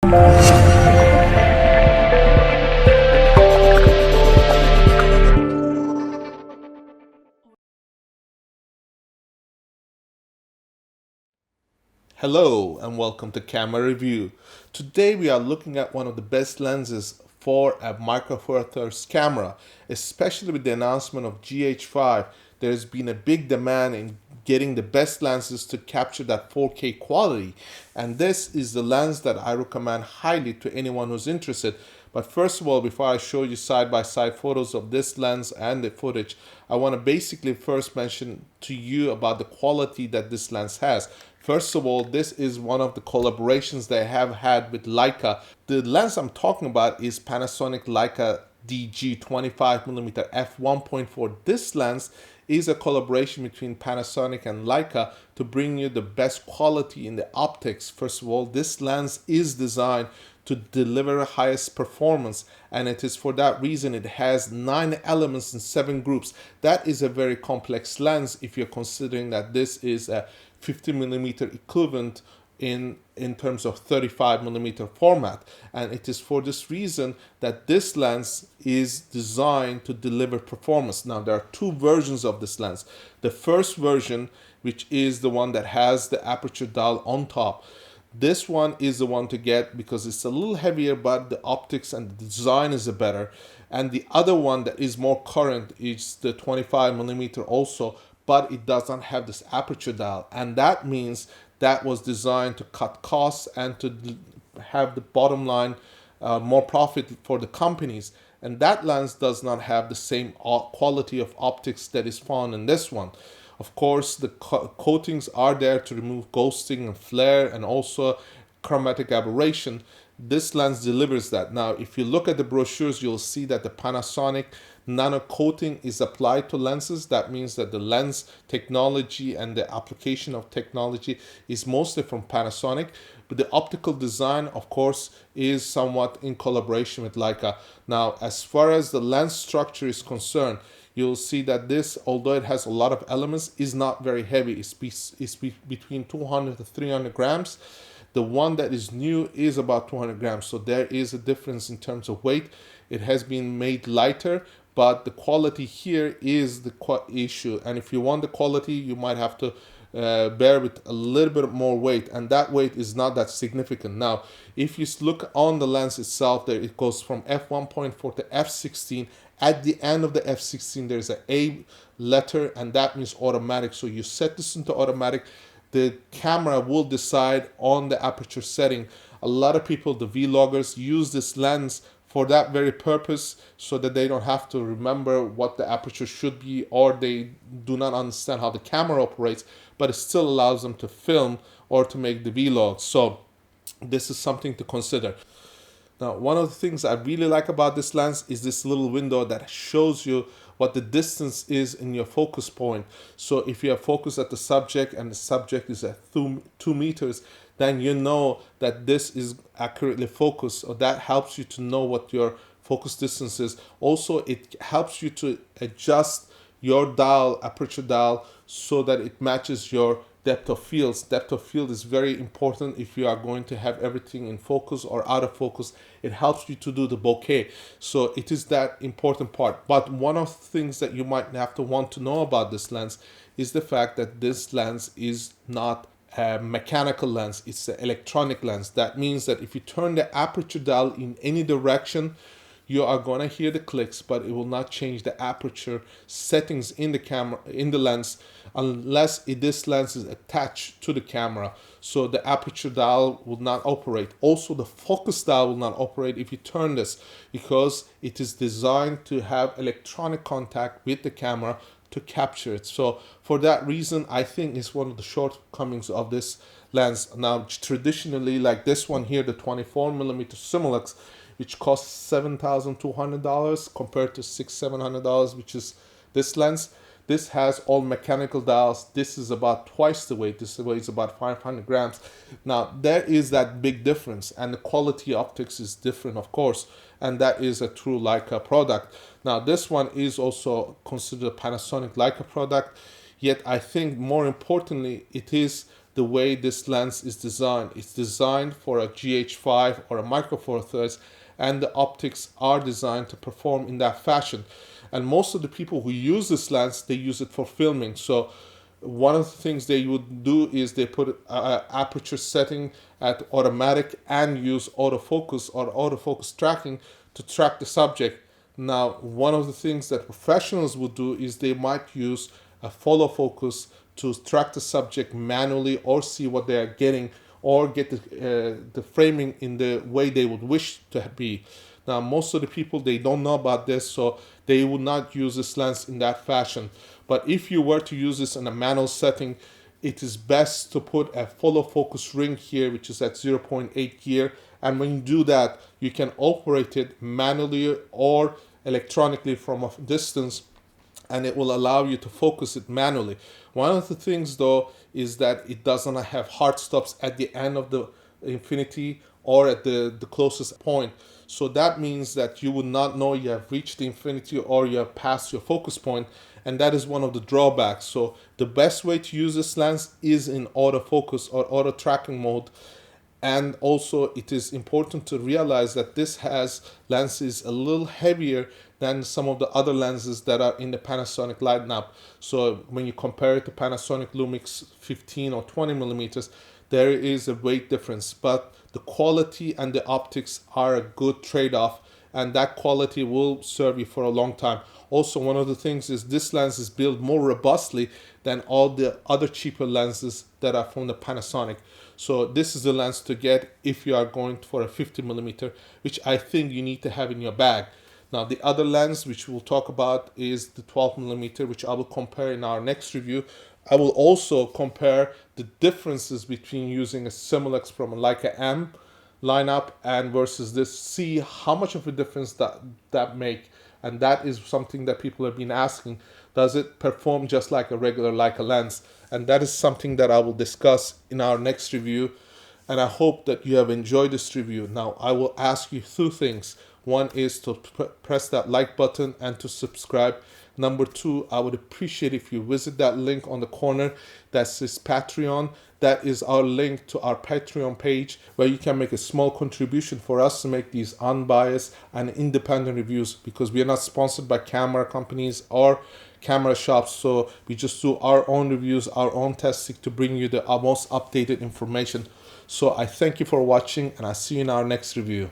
Hello and welcome to Camera Review. Today we are looking at one of the best lenses for a Micro Four Thirds camera, especially with the announcement of GH5. There's been a big demand in getting the best lenses to capture that 4K quality, and this is the lens that I recommend highly to anyone who's interested. But first of all, before I show you side-by-side photos of this lens and the footage, I want to basically first mention to you about the quality that this lens has. First of all, this is one of the collaborations they have had with Leica. The lens I'm talking about is Panasonic Leica DG 25mm f1.4. This lens is a collaboration between Panasonic and Leica to bring you the best quality in the optics. First of all, this lens is designed to deliver highest performance, and it is for that reason it has 9 elements in 7 groups. That is a very complex lens if you're considering that this is a 50mm equivalent in terms of 35mm format, and it is for this reason that this lens is designed to deliver performance. Now there are 2 versions of this lens. The first version, which is the one that has the aperture dial on top, this one is the one to get because it's a little heavier, but the optics and the design is better. And the other one that is more current is the 25mm also, but it does not have this aperture dial. And that means that was designed to cut costs and to have the bottom line more profit for the companies. And that lens does not have the same quality of optics that is found in this one. Of course, the coatings are there to remove ghosting and flare and also chromatic aberration. This lens delivers that. Now, if you look at the brochures, you'll see that the Panasonic nano coating is applied to lenses. That means that the lens technology and the application of technology is mostly from Panasonic. But the optical design, of course, is somewhat in collaboration with Leica. Now, as far as the lens structure is concerned, you'll see that this, although it has a lot of elements, is not very heavy. It's between 200 to 300 grams. The one that is new is about 200 grams. So there is a difference in terms of weight. It has been made lighter, but the quality here is the issue. And if you want the quality, you might have to bear with a little bit more weight, and that weight is not that significant. Now, if you look on the lens itself, there it goes from f1.4 to f16. At the end of the f16, there's an A letter, and that means automatic. So you set this into automatic. The camera will decide on the aperture setting. A lot of people, the vloggers, use this lens for that very purpose, so that they don't have to remember what the aperture should be, or they do not understand how the camera operates, but it still allows them to film or to make the vlogs. So this is something to consider. Now, one of the things I really like about this lens is this little window that shows you what the distance is in your focus point. So if you are focused at the subject and the subject is at 2 meters, then you know that this is accurately focused, or that helps you to know what your focus distance is. Also, it helps you to adjust your dial, aperture dial, so that it matches your depth of field. Depth of field is very important if you are going to have everything in focus or out of focus. It helps you to do the bokeh. So it is that important part. But one of the things that you might have to want to know about this lens is the fact that this lens is not a mechanical lens, it's an electronic lens. That means that if you turn the aperture dial in any direction, you are going to hear the clicks, but it will not change the aperture settings in the camera, in the lens, unless this lens is attached to the camera. So the aperture dial will not operate. Also, the focus dial will not operate if you turn this, because it is designed to have electronic contact with the camera to capture it. So for that reason, I think it's one of the shortcomings of this lens. Now, traditionally, like this one here, the 24mm Similux, which costs $7,200 compared to $600-700, which is this lens. This has all mechanical dials. This is about twice the weight. This weighs about 500 grams. Now, there is that big difference, and the quality optics is different, of course, and that is a true Leica product. Now, this one is also considered a Panasonic Leica product, yet I think more importantly, it is the way this lens is designed. It's designed for a GH5 or a Micro Four Thirds, and the optics are designed to perform in that fashion. And most of the people who use this lens, they use it for filming. So one of the things they would do is they put aperture setting at automatic and use autofocus or autofocus tracking to track the subject. Now, one of the things that professionals would do is they might use a follow focus to track the subject manually or see what they are getting, or get the framing in the way they would wish to be. Now, most of the people, they don't know about this, so they would not use this lens in that fashion. But if you were to use this in a manual setting, it is best to put a follow focus ring here, which is at 0.8 gear. And when you do that, you can operate it manually or electronically from a distance, and it will allow you to focus it manually. One of the things though is that it doesn't have hard stops at the end of the infinity or at the closest point. So that means that you would not know you have reached the infinity or you have passed your focus point, and that is one of the drawbacks. So the best way to use this lens is in autofocus or auto tracking mode. And also it is important to realize that this lens is a little heavier than some of the other lenses that are in the Panasonic lineup. So when you compare it to Panasonic Lumix 15 or 20 millimeters, there is a weight difference, but the quality and the optics are a good trade-off, and that quality will serve you for a long time. Also, one of the things is this lens is built more robustly than all the other cheaper lenses that are from the Panasonic. So this is the lens to get if you are going for a 50 millimeter, which I think you need to have in your bag. Now, the other lens which we'll talk about is the 12 millimeter, which I will compare in our next review. I will also compare the differences between using a Simulux from a Leica M lineup and versus this, see how much of a difference that make. And that is something that people have been asking. Does it perform just like a regular Leica lens? And that is something that I will discuss in our next review. And I hope that you have enjoyed this review. Now, I will ask you two things. One is to press that like button and to subscribe. Number two, I would appreciate if you visit that link on the corner that says Patreon. That is our link to our Patreon page where you can make a small contribution for us to make these unbiased and independent reviews, because we are not sponsored by camera companies or camera shops. So we just do our own reviews, our own testing to bring you the most updated information. So I thank you for watching, and I'll see you in our next review.